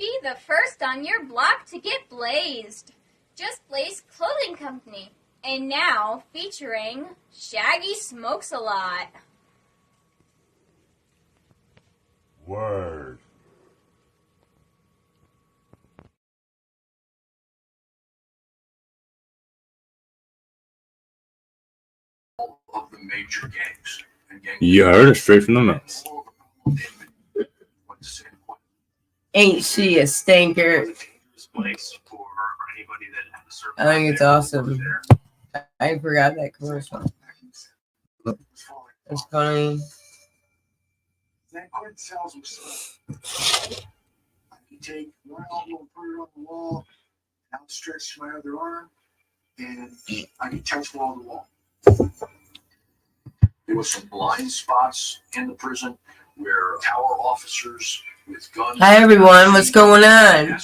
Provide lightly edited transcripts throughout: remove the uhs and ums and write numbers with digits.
Be the first on your block to get blazed. Just Blaze Clothing Company. And now, featuring Shaggy Smokes a Lot. Word. Of the major gangs. You heard it straight from the mouth. Ain't she a stinker? I think it's awesome. I forgot that commercial. It's funny. That art tells me something. I can take one elbow and put it on the wall, and outstretch my other arm, and I can touch wall to wall. There was some blind spots in the prison where our officers with guns. Hi everyone, what's going on?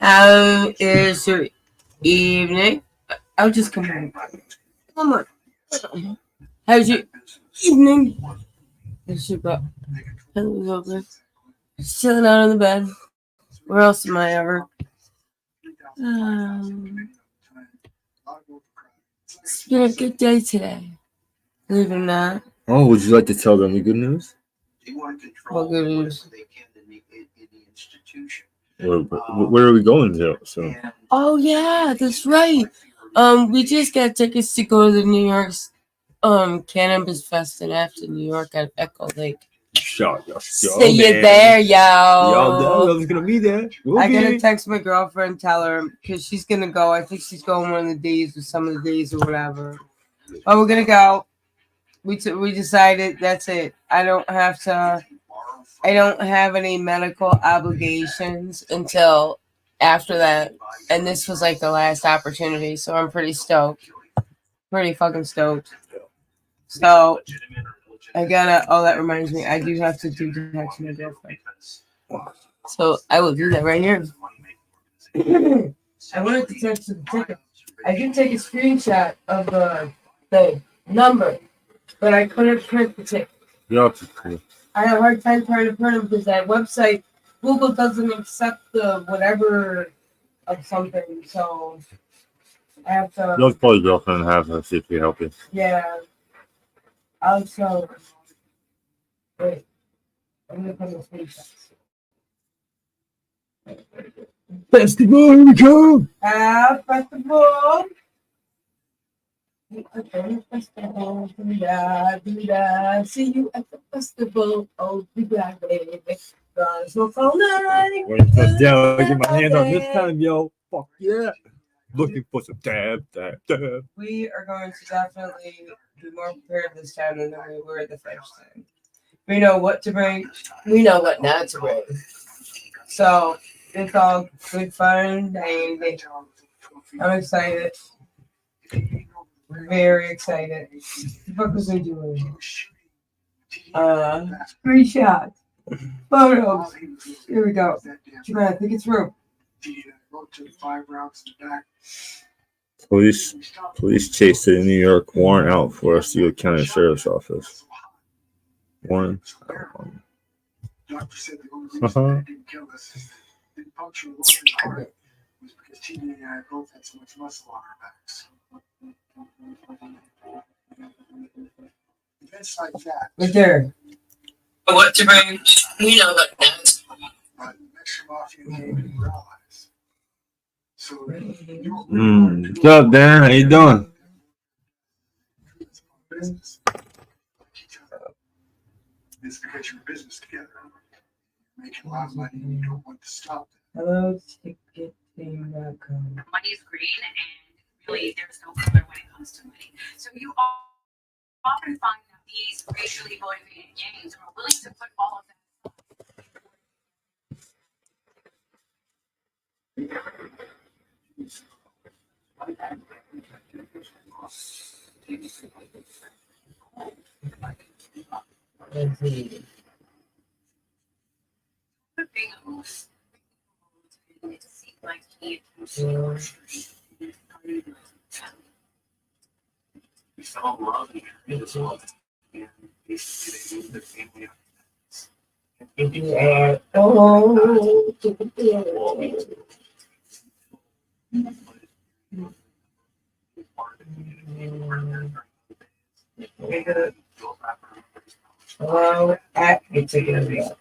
How is your evening? I'll just come on. Come on. How's your evening? Just chilling out on the bed. Where else am I ever? It's been a good day today. Believe it or not. Oh, would you like to tell them the good news? What good news? Where are we going to? So. Oh yeah, that's right. We just got tickets to go to the New York's Cannabis Fest in Afton, New York at Echo Lake. See you there, yo. Y'all, I was gonna be there. I gotta text my girlfriend, tell her because she's gonna go. I think she's going one of the days or some of the days or whatever. But we're gonna go. We decided that's it. I don't have any medical obligations until after that, and this was like the last opportunity, so I'm pretty stoked. Pretty fucking stoked. So I gotta. Oh, that reminds me. I do have to do text my girlfriend. So I will do that right here. I wanted to text the ticket. I did take a screenshot of the number, but I couldn't print the ticket. I have a hard time trying to print them because that website, Google doesn't accept the whatever of something, so I have to. You'll call your girlfriend and have her see if she can help you. Yeah. I'll show. Wait. I'm gonna put the screenshots. Festival, here we go! Festival! Festival, see you at the festival. Oh, be glad, baby. So all night. When it comes down, I get my hands on this time, yo. Fuck yeah. Looking for some dab. We are going to definitely be more prepared this time than we were the first time. We know what to bring. We know what not to bring. So it's all good fun, and I'm excited. Very excited. What the fuck was I doing? Screenshots. Photos. Here we go. Jamaica, think it through. Police chased the New York warrant out for a Steele County Sheriff's Office. Warrant. Doctor said the only reason they didn't kill us didn't puncture Lauren's heart was because TJ and I both had so much muscle on our backs. Events like that. Right there. What to bring? We know what not. But the Mexican Mafia came and were allies. So What's up, Dan? How you doing? Business. It's because you're in business together. You're making a lot of money and you don't want to stop that. Hello, ticketing.com. Money is green, and really there's no color when it comes to money. So you often find that these racially motivated gangs are willing to put all of that. We fell in love and as well. And basically they moved their family out. And Acting together.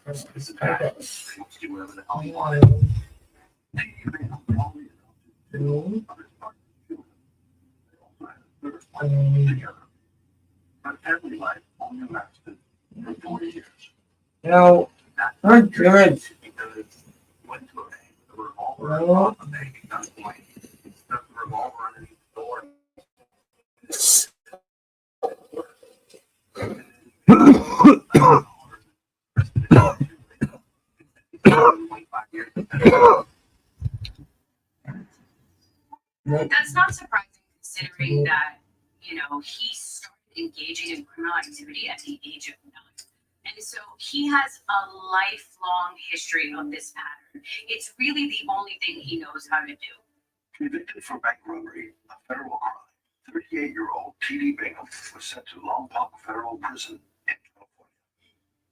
But family life only lasted for 4 years. No, I'm good. Because went to a bank with a revolver on the bank at gunpoint. Stuck the revolver underneath the door. That's not surprising considering that, he started engaging in criminal activity at the age of 9. And so he has a lifelong history of this pattern. It's really the only thing he knows how to do. Convicted for bank robbery, a federal crime, 38-year-old T.D. Bingham was sent to Lompoc Federal Prison in California.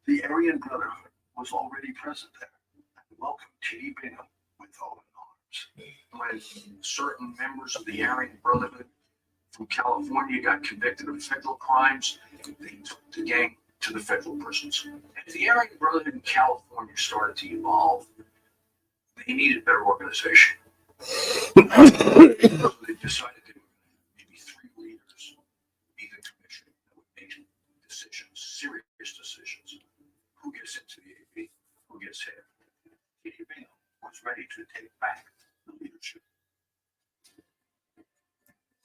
The Aryan Brotherhood was already present there and welcomed T.D. Bingham with open arms. When certain members of the Aryan Brotherhood from California got convicted of federal crimes, they took the gang to the federal prisons. And as the Aryan Brotherhood in California started to evolve, they needed better organization. So they decided to maybe 3 leaders be the commission that would make decisions, serious decisions. Who gets into the AP? Who gets here? T.D. Bingham was ready to take back the leadership.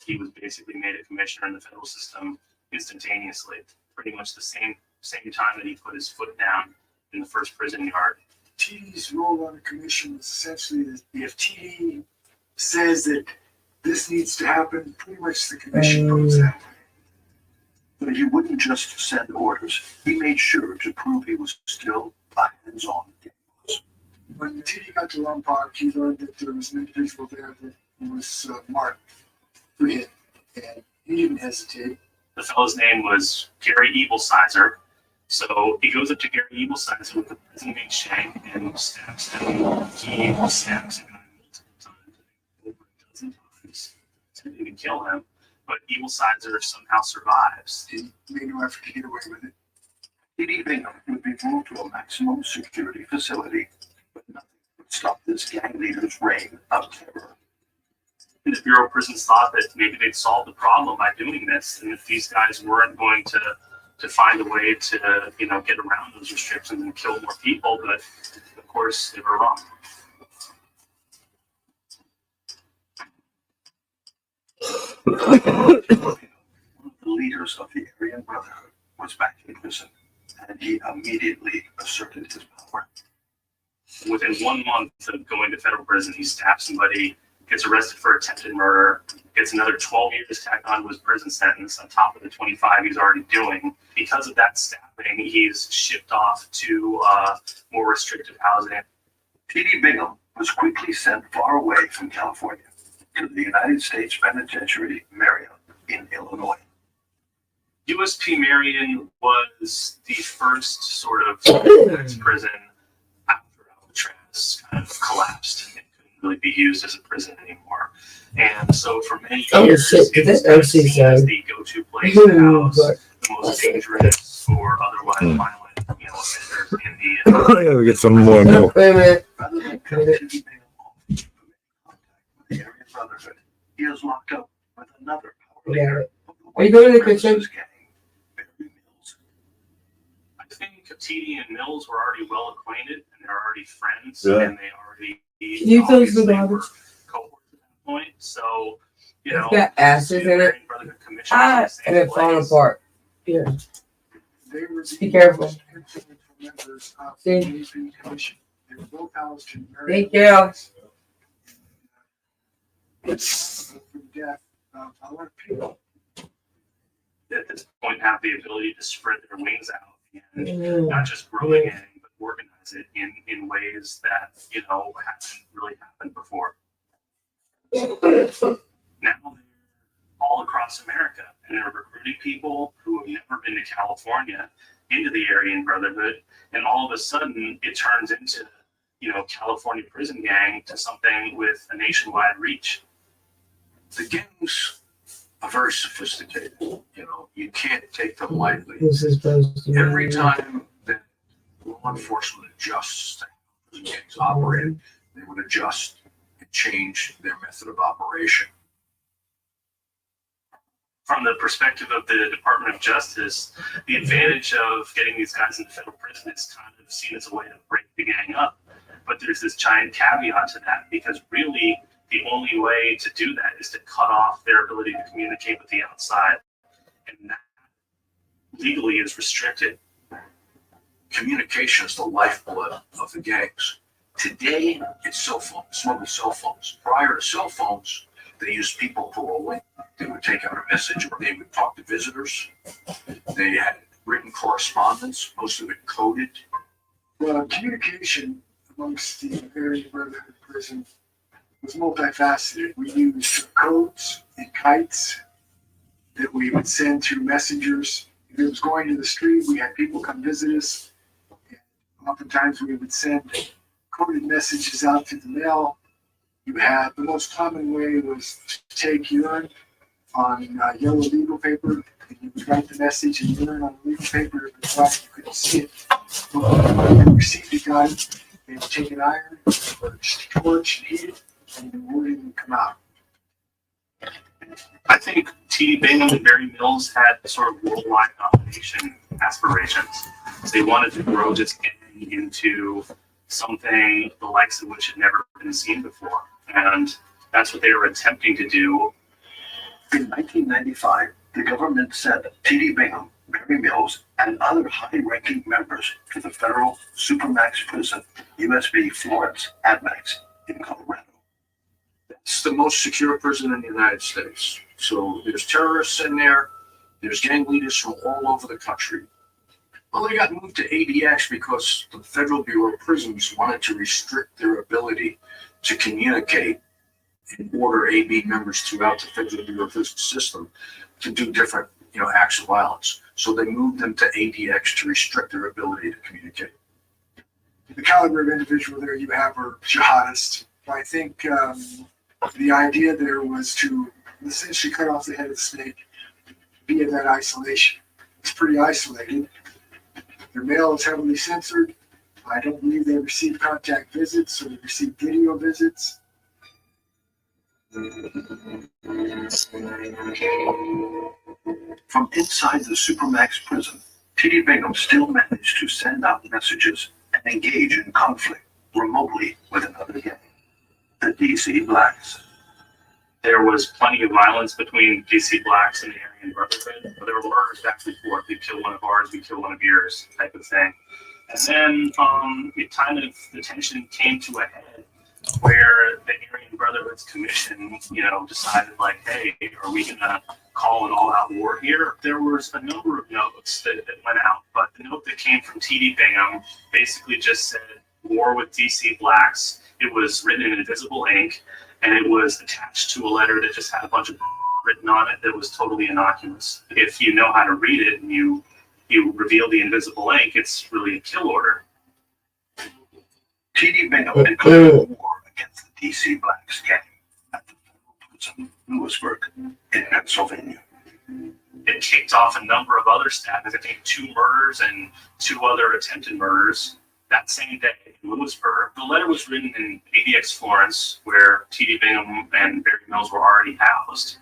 He was basically made a commissioner in the federal system instantaneously, pretty much the same time that he put his foot down in the first prison yard. TD's role on the commission is essentially that if TD says that this needs to happen, pretty much the commission votes that way. But he wouldn't just send orders. He made sure to prove he was still a hands-on gang boss. When TD got to Lompoc, he learned that there was an individual there that was marked for him, and he didn't hesitate. The fellow's name was Gary Evilsizer. So he goes up to Gary Evilsizer with the prison named Shaggy and stabs him. He stabs him multiple times, over a dozen times, attempting to kill him. But Evilsizer somehow survives. He made no effort to get away with it. T.D. Bingham would be moved to a maximum security facility, but nothing would stop this gang leader's reign of terror. And the Bureau of Prisons thought that maybe they'd solve the problem by doing this, and if these guys weren't going to find a way to get around those restrictions and kill more people, but of course they were wrong. One of the leaders of the Aryan Brotherhood was back in prison, and he immediately asserted his power. Within 1 month of going to federal prison, he stabs somebody, gets arrested for attempted murder, gets another 12 years tacked onto his prison sentence on top of the 25 he's already doing. Because of that stabbing, he's shipped off to more restrictive housing. T.D. Bingham was quickly sent far away from California to the United States Penitentiary, Marion, in Illinois. USP Marion was the first sort of prison after Alcatraz kind of collapsed and couldn't really be used as a prison anymore. And so for many years, it was kind of seen as the go-to place to house the most dangerous or otherwise violent, offenders in the. Yeah, we get some more milk. Wait a minute. Rather than cut T.D. Bingham off from making contact with the Aryan Brotherhood, he is locked up with another power leader of the Are you going to the white kitchen? supremacist gang, Barry Mills. I think TD and Mills were already well acquainted and they're already friends, Yeah. and they already Can you close the obviously garbage? were cohorts at that point. So, It's got acids in it. And it's falling apart. Here. They were Be careful. influential members of See? the AP Commission. They were both housed in Thank you. From death of a lot of people. At this point have the ability to spread their wings out and not just grow a gang, but organize it in ways that, haven't really happened before. Now they're all across America and they're recruiting people who have never been to California into the Aryan Brotherhood, and all of a sudden it turns into, California prison gang to something with a nationwide reach. The gangs are very sophisticated. You can't take them lightly. This is supposed to be Every time that law enforcement adjusts to how prison gangs operate, they would adjust and change their method of operation. From the perspective of the Department of Justice, the advantage of getting these guys into federal prison is kind of seen as a way to break the gang up. But there's this giant caveat to that, because really the only way to do that is to cut off their ability to communicate with the outside. And that legally is restricted. Communication is the lifeblood of the gangs. Today, it's cell phones, mobile cell phones. Prior to cell phones, they used people paroling. They would take out a message, or they would talk to visitors. They had written correspondence, most of it coded. Well, communication amongst the Aryan Brotherhood prison was multifaceted. We used codes and kites that we would send through messengers. If it was going to the street, we had people come visit us. And oftentimes we would send coded messages out through the mail. You had, the most common way was to take urine on yellow legal paper, and you would write the message in urine on legal paper. If it's right, you couldn't see it. But when you received the gun, they would take an iron or a torch and heat it, and the wording would come out. I think T.D. Bingham and Barry Mills had sort of worldwide domination aspirations. They wanted to grow this gang into something the likes of which had never been seen before. And that's what they were attempting to do. In 1995, the government sent T.D. Bingham, Barry Mills, and other high-ranking members to the federal supermax prison, USB Florence Admax, in Colorado. It's the most secure prison in the United States. So there's terrorists in there. There's gang leaders from all over the country. Well, they got moved to ADX because the Federal Bureau of Prisons wanted to restrict their ability to communicate and order AB members throughout the Federal Bureau of Prisons system to do different, acts of violence. So they moved them to ADX to restrict their ability to communicate. The caliber of individual there you have are jihadists. I think the idea there was to essentially cut off the head of the snake via that isolation. It's pretty isolated. Their mail is heavily censored. I don't believe they receive contact visits or they receive video visits. From inside the Supermax prison, T.D. Bingham still managed to send out messages and engage in conflict remotely with another gang, the DC Blacks. There was plenty of violence between DC Blacks and the Aryan Brotherhood. But there were murders back and forth. We kill one of ours, we kill one of yours, type of thing. And then the tension came to a head where the Aryan Brotherhood's commission, decided like, hey, are we gonna call an all-out war here? There was a number of notes that went out, but the note that came from T.D. Bingham basically just said war with DC Blacks. It was written in invisible ink, and it was attached to a letter that just had a bunch of written on it that was totally innocuous. If you know how to read it and you reveal the invisible ink, it's really a kill order. T.D. Bingham declared war against the DC Blacks gang at the federal prison Lewisburg in Pennsylvania. It kicked off a number of other stabbings. I think 2 murders and 2 other attempted murders that same day in Lewisburg. The letter was written in ADX Florence, where T.D. Bingham and Barry Mills were already housed.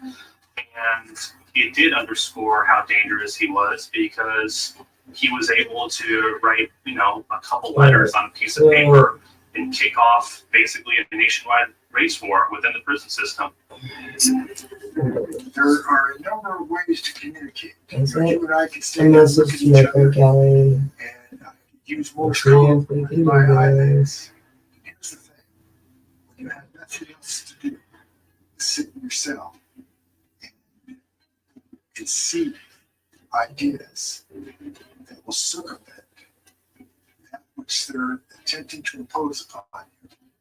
And it did underscore how dangerous he was, because he was able to write, a couple letters on a piece of paper and kick off basically a nationwide race war within the prison system. There are a number of ways to communicate. Is You it? and I can stay A and look message at to each my other Kelly. and use Morse code with my eyelids. Here's the thing. When you have nothing else to do, sit in your cell and see ideas that will circumvent that which they're attempting to impose upon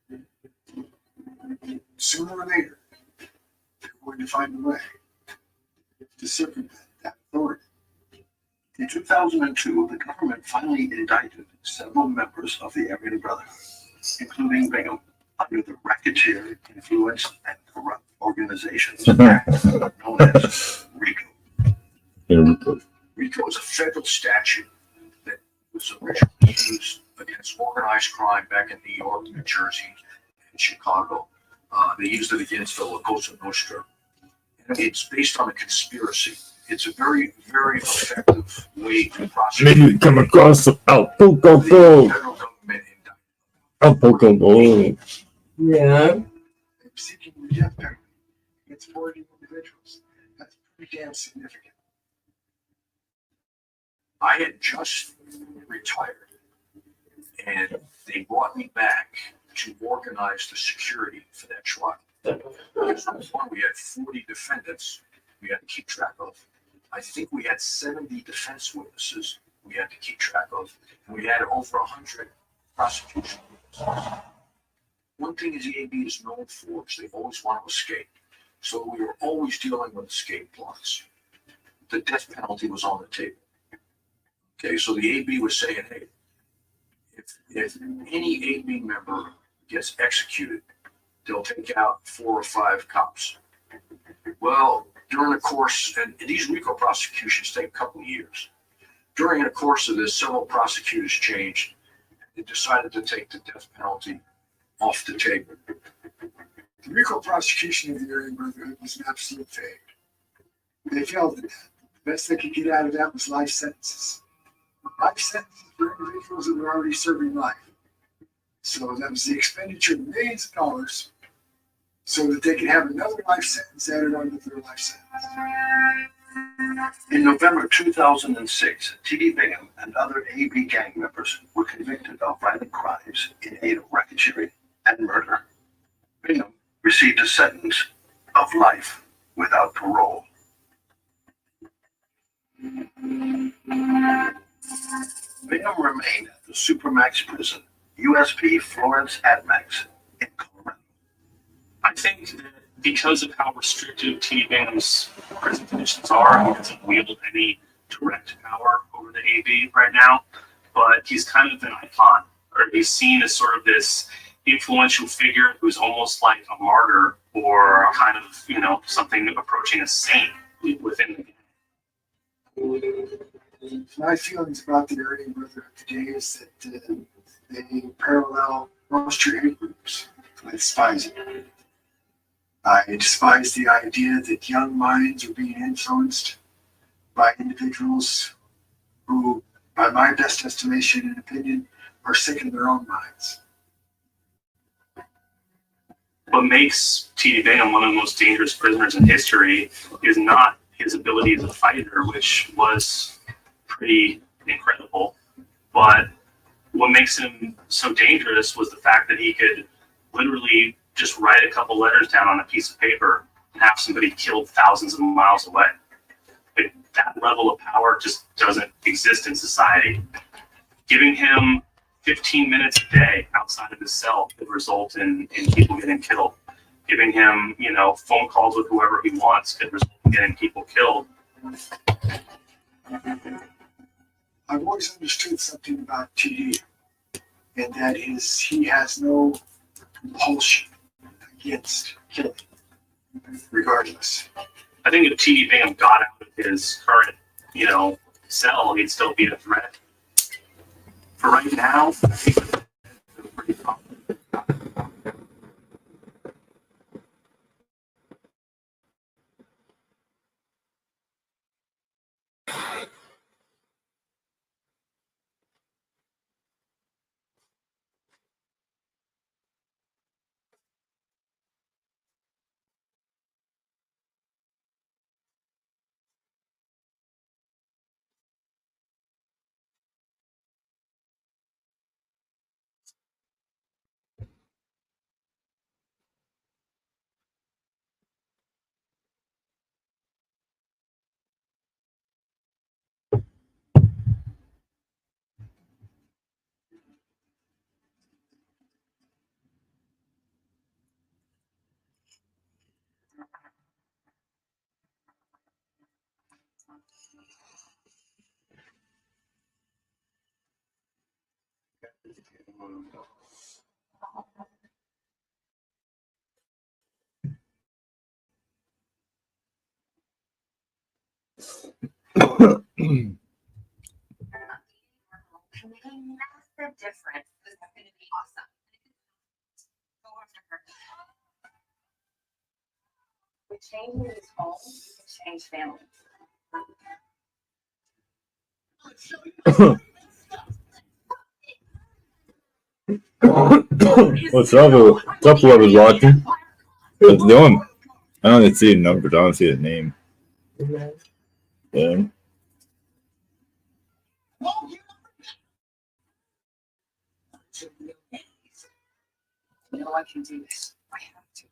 you. Sooner or later, they're going to find a way to circumvent that authority. In 2002, the government finally indicted several members of the Aryan Brotherhood, including Bingham, under the Racketeer Influence and Corrupt Organizations Act, known as RICO. RICO is a federal statute that was originally used against organized crime back in New York, New Jersey, and Chicago. They used it against the La Cosa Nostra. And it's based on a conspiracy. It's a very, very effective way to prosecute. Maybe come across some Alpoco the federal government indicted Alpoco. Yeah. seeking the death penalty against 40 individuals. That's pretty damn significant. I had just retired, and they brought me back to organize the security for that trial. Because we had 40 defendants we had to keep track of. I think we had 70 defense witnesses we had to keep track of. And we had over 100 prosecution witnesses. One thing is the AB is known for is they always want to escape. So we were always dealing with escape plots. The death penalty was on the table. Okay, so the AB was saying, hey, if any AB member gets executed, they'll take out 4 or 5 cops. Well, during the course, and these RICO prosecutions take a couple of years. During the course of this, several prosecutors changed. They decided to take the death penalty off the table. The RICO prosecution of the Aryan Brotherhood was an absolute failure. They failed at that. The best they could get out of that was life sentences. Life sentences for individuals that were already serving life. So that was the expenditure of millions of dollars so that they could have another life sentence added onto their life sentence. In November 2006, T.D. Bingham and other AB gang members were convicted of violent crimes in aid of racketeering and murder. Bingham received a sentence of life without parole. Bingham remained at the Supermax prison, USP Florence Admax, in Colorado. I think that because of how restrictive T.D. Bingham's prison conditions are, he doesn't wield any direct power over the AB right now, but he's kind of an icon, or he's seen as sort of this influential figure who's almost like a martyr or kind of, something approaching a saint within the game. My feelings about the Aryan Brotherhood today is that they parallel most your hate groups. I despise it. I despise the idea that young minds are being influenced by individuals who, by my best estimation and opinion, are sick in their own minds. What makes T.D. Bingham one of the most dangerous prisoners in history is not his ability as a fighter, which was pretty incredible, but what makes him so dangerous was the fact that he could literally just write a couple letters down on a piece of paper and have somebody killed thousands of miles away. Like, that level of power just doesn't exist in society. Giving him 15 minutes a day outside of his cell could result in people getting killed. Giving him, phone calls with whoever he wants could result in getting people killed. I've always understood something about TD, and that is he has no compulsion against killing, regardless. I think if T.D. Bingham got out of his current, cell, he'd still be a threat. For right now, I think it's pretty confident. Can make a massive difference. This is going to be awesome. Go after her. With changing these homes, you can change families. What's up? What's up, whoever's watching? What's doing? I don't see the numbers. I don't see the name. Yeah. You know I can do this. I have to.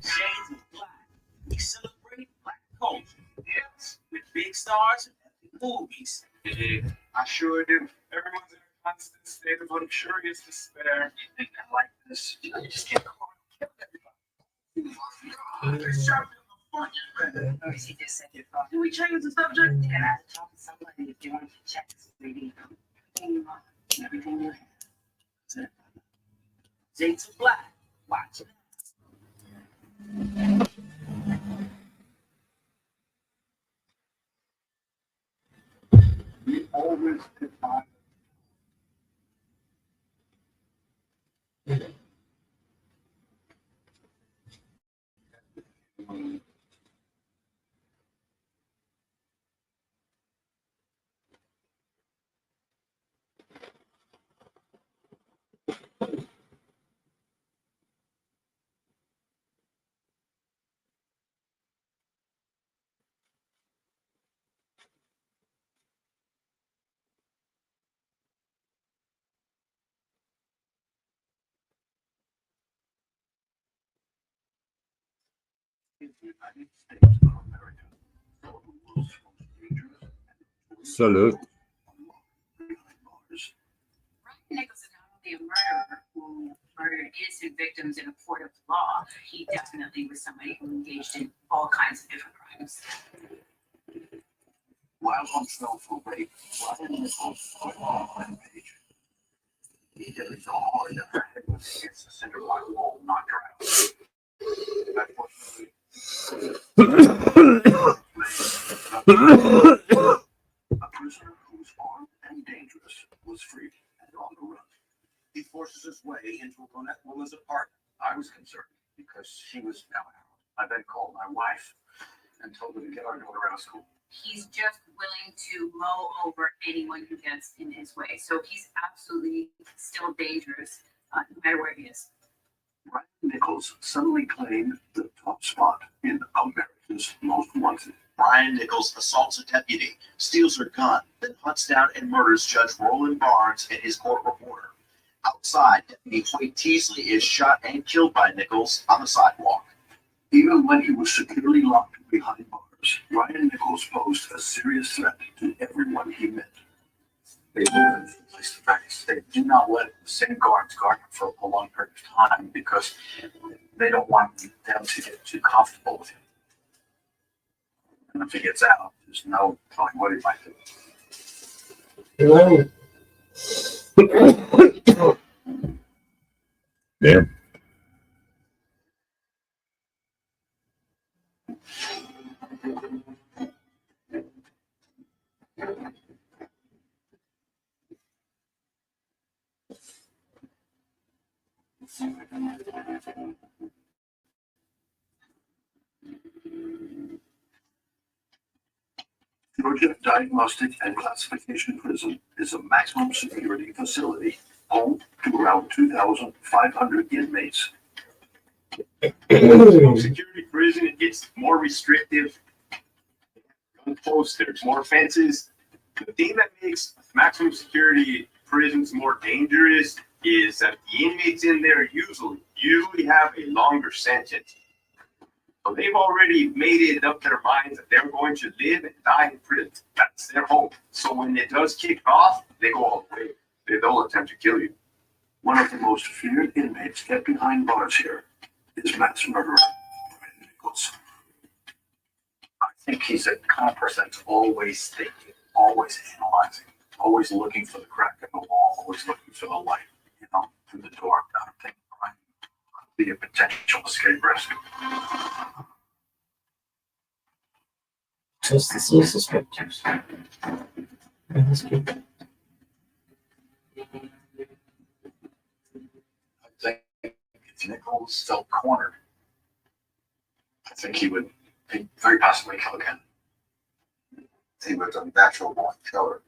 Shades of Black. We celebrate Black culture. Yes, with big stars and epic movies. I sure do. Everyone's in a constant state of luxurious despair. And I like this. I just can't call and kill everybody. They shot me in the fucking head. Oh, she just said your phone. Can we change the subject? You're gonna have to talk to somebody if you want to check this lady. Everything you want, everything you have. Shades of Black. Watch it. We always define in the United States of America. One of the world's most dangerous and Salute. behind bars. Ryan Nichols is not only a murderer who murdered innocent victims in a court of law, he definitely was somebody who engaged in all kinds of different crimes. While on trial for rape, Ryan Nichols put on a rampage. He hit her so hard that her head was against the cinder block wall, knocked her out. Unfortunately, a prisoner who was armed and dangerous was freed and on the run. He forces his way into a brunette woman's apartment. I was concerned because she was now out. I then called my wife and told her to get our daughter out of school. He's just willing to mow over anyone who gets in his way. So he's absolutely still dangerous, no matter where he is. Ryan Nichols suddenly claimed the top spot in America's Most Wanted. Ryan Nichols assaults a deputy, steals her gun, then hunts down and murders Judge Roland Barnes and his court reporter. Outside, Deputy Hoyt Teasley is shot and killed by Nichols on the sidewalk. Even when he was securely locked behind bars, Ryan Nichols posed a serious threat to everyone he met. They moved from place to place. They do not let the same guards guard him for a long period of time because they don't want them to get too comfortable with him. And if he gets out, there's no telling what he might do. Damn. Georgia Diagnostic and Classification Prison is a maximum security facility home to around 2,500 inmates. Maximum security prison, it's more restrictive. Gun posts, there's more fences. The thing that makes maximum security prisons more dangerous is that the inmates in there usually have a longer sentence. So they've already made it up their minds that they're going to live and die in prison. That's their hope. So when it does kick off, they go all the way. They'll attempt to kill you. One of the most feared inmates kept behind bars here is mass murderer Ryan Nichols. I think he's a kind of person that's always thinking, always analyzing, always looking for the crack in the wall, always looking for the light, through the door. I think Brian could be a potential escape risk. Just to see suspects. That's good. I think if Nichols felt cornered, I think he would very possibly kill again. He was a natural born killer.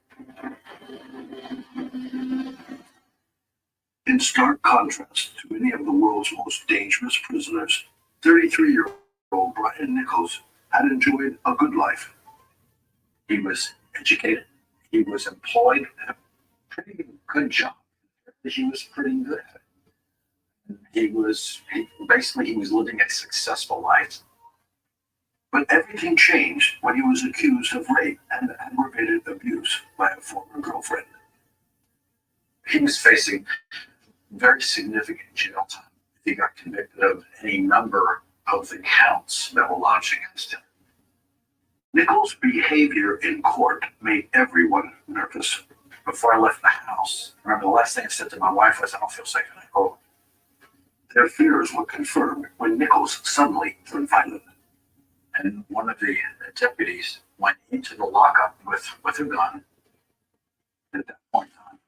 In stark contrast to any of the world's most dangerous prisoners, 33-year-old Brian Nichols had enjoyed a good life. He was educated. He was employed at a pretty good job. He was pretty good at it. He was living a successful life. But everything changed when he was accused of rape and aggravated abuse by a former girlfriend. He was facing very significant jail time. He got convicted of any number of the counts that were lodged against him. Nichols' behavior in court made everyone nervous. Before I left the house, I remember the last thing I said to my wife was, "I don't feel safe." And I go, their fears were confirmed when Nichols suddenly turned violent. And one of the deputies went into the lockup with a gun. At that point on,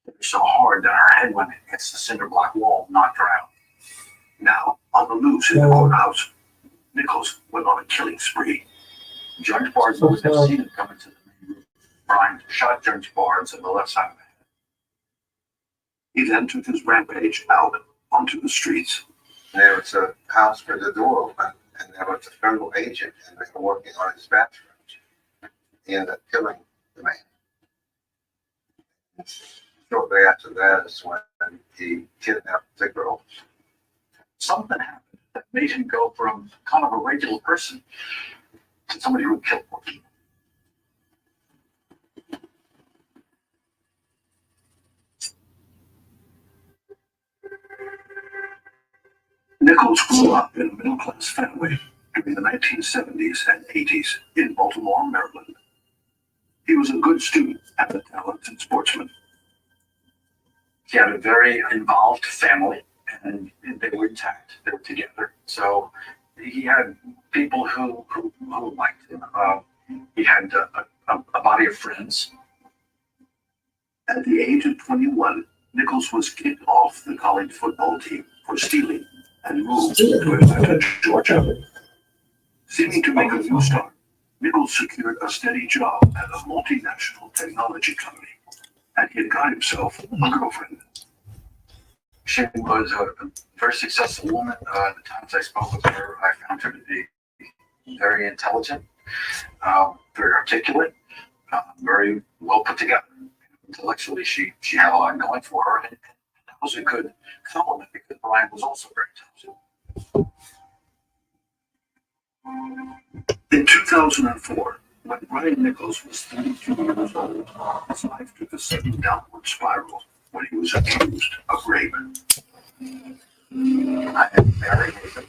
it was so hard that her head went against the cinder block wall, knocked her out. Now, on the loose in the courthouse, Nichols went on a killing spree. Judge Barnes must have seen him coming to the main room. Brian shot Judge Barnes in the left side of the head. He then took his rampage out onto the streets. There was a house with the door open, and there was a federal agent, and they were working on his bathrooms. He ended up killing the man. Shortly after that is when he kidnapped the girl. Something happened that made him go from kind of a regular person to somebody who killed more people. Nichols grew up in a middle-class family during the 1970s and 80s in Baltimore, Maryland. He was a good student and a talented sportsman. He had a very involved family, and they were intact. They were together. So he had people who liked him. He had a body of friends. At the age of 21, Nichols was kicked off the college football team for stealing and moved to Atlanta, Georgia. Seeming to make a new start, Nichols secured a steady job at a multinational technology company, and he had got himself a girlfriend. She was a very successful woman. The times I spoke with her, I found her to be very intelligent, very articulate, very well put together. Intellectually, she had a lot going for her, and that was a good compliment because Brian was also very intelligent. In 2004, when Brian Nichols was 32 years old, his life took a sudden downward spiral when he was accused of rape. I had married him.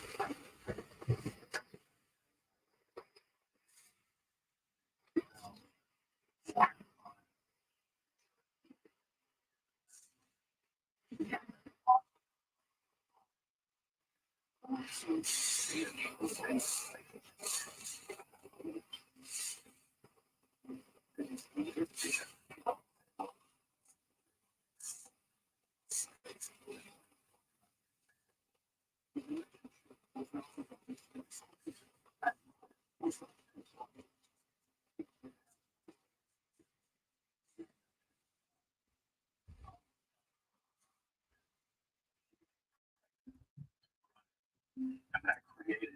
And that created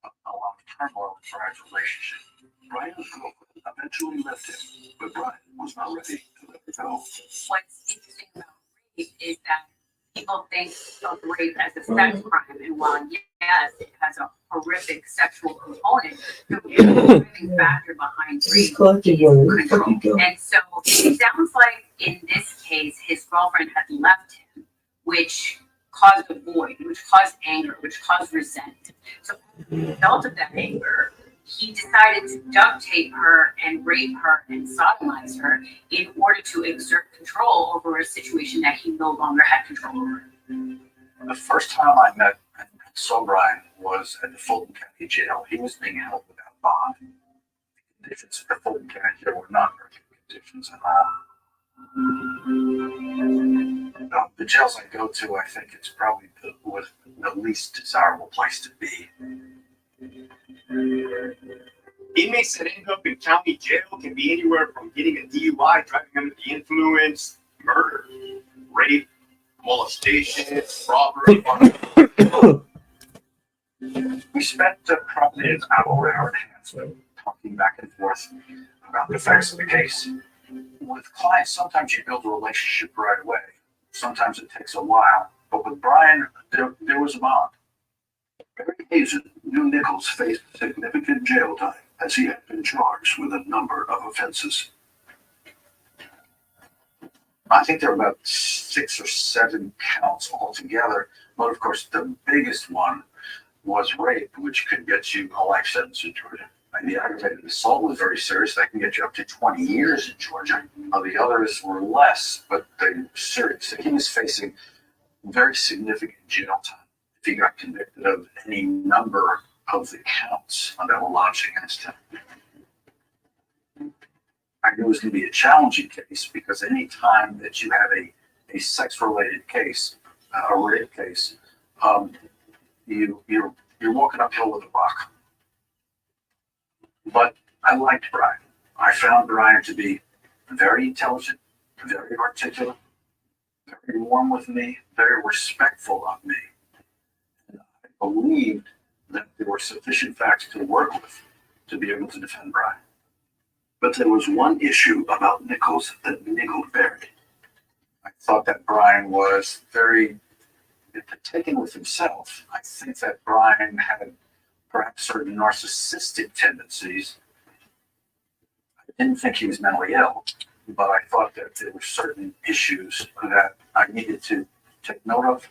a lot of turmoil in Brian's relationship. Brian's girlfriend eventually left him, but Brian was not ready to let her go. What's interesting about rape is that people think of rape as a sex crime, and while yes, it has a horrific sexual component, the driving factor behind rape is control. And so it sounds like in this case, his girlfriend had left him, which caused a void, which caused anger, which caused resentment. So as a result of that anger, he decided to duct tape her and rape her and sodomize her in order to exert control over a situation that he no longer had control over. The first time I met and saw Brian was at the Fulton County Jail. He was being held without bond. The conditions at the Fulton County Jail were not very good conditions at all. The jails I go to, I think it's probably the least desirable place to be. Inmates that end up in county jail can be anywhere from getting a DUI, driving under the influence, murder, rape, molestation, robbery. We spent probably an hour and a half talking back and forth about the facts of the case. With clients, sometimes you build a relationship right away. Sometimes it takes a while. But with Brian, there was a bond. Barry Hazen knew Nichols faced significant jail time as he had been charged with a number of offenses. I think there were about 6 or 7 counts altogether, but of course the biggest one was rape, which could get you a life sentence in Georgia. And the aggravated assault was very serious. That can get you up to 20 years in Georgia. The others were less, but they were serious. He was facing very significant jail time if he got convicted of any number of the counts that were lodged against him. I knew it was going to be a challenging case because any time that you have a sex-related case, a rape case, you're walking uphill with a rock. But I liked Brian. I found Brian to be very intelligent, very articulate, very warm with me, very respectful of me. And I believed that there were sufficient facts to work with to be able to defend Brian. But there was one issue about Nichols that niggled Barry. I thought that Brian was very taken with himself. I think that Brian had perhaps certain narcissistic tendencies. I didn't think he was mentally ill, but I thought that there were certain issues that I needed to take note of.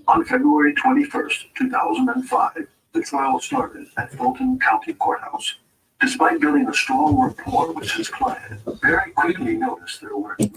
On February 21st, 2005, the trial started at Fulton County Courthouse. Despite building a strong rapport with his client, Barry quickly noticed there were red